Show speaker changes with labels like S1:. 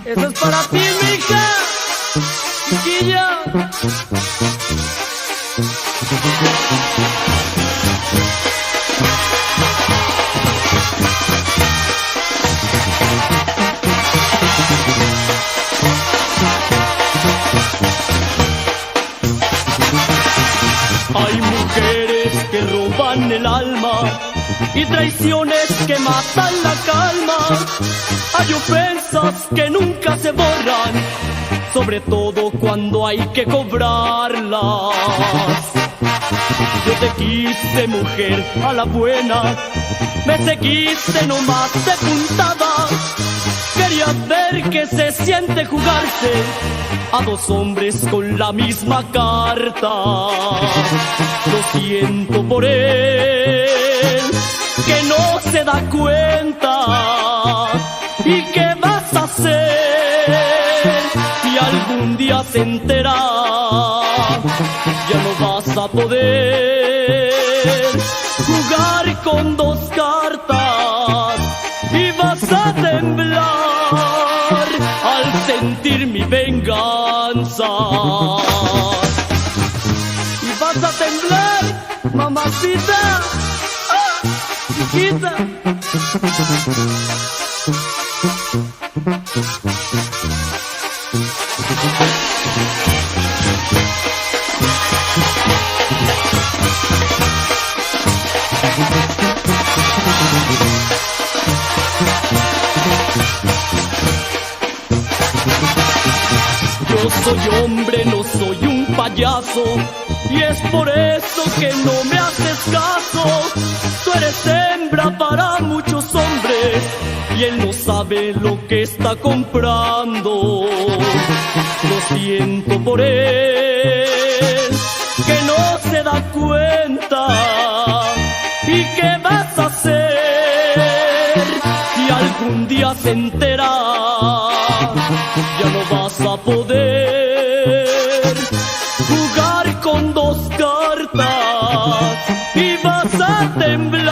S1: Eso es para ti, mija, chiquilla. Hay mujeres que roban el alma y traiciones que matan la calma. Hay ofensas que nunca se borran, sobre todo cuando hay que cobrarlas. Yo te quise, mujer, a la buena, me seguiste nomás de puntada. Querías ver que se siente jugarse a dos hombres con la misma carta. Lo siento por él, que no se da cuenta. ¿Y qué vas a hacer si algún día se entera? Ya no vas a poder jugar con dos cartas y vas a temblar al sentir mi venganza. Y vas a temblar, mamacita, chiquita. Yo soy hombre, no soy un payaso, y es por eso que no me haces caso. Tú eres hembra para muchos hombres, y él no sabe lo que está comprando. Lo siento por él, que no se da cuenta. ¿Y qué vas a hacer si algún día se entera? Ya no vas a poder jugar con dos cartas y vas a temblar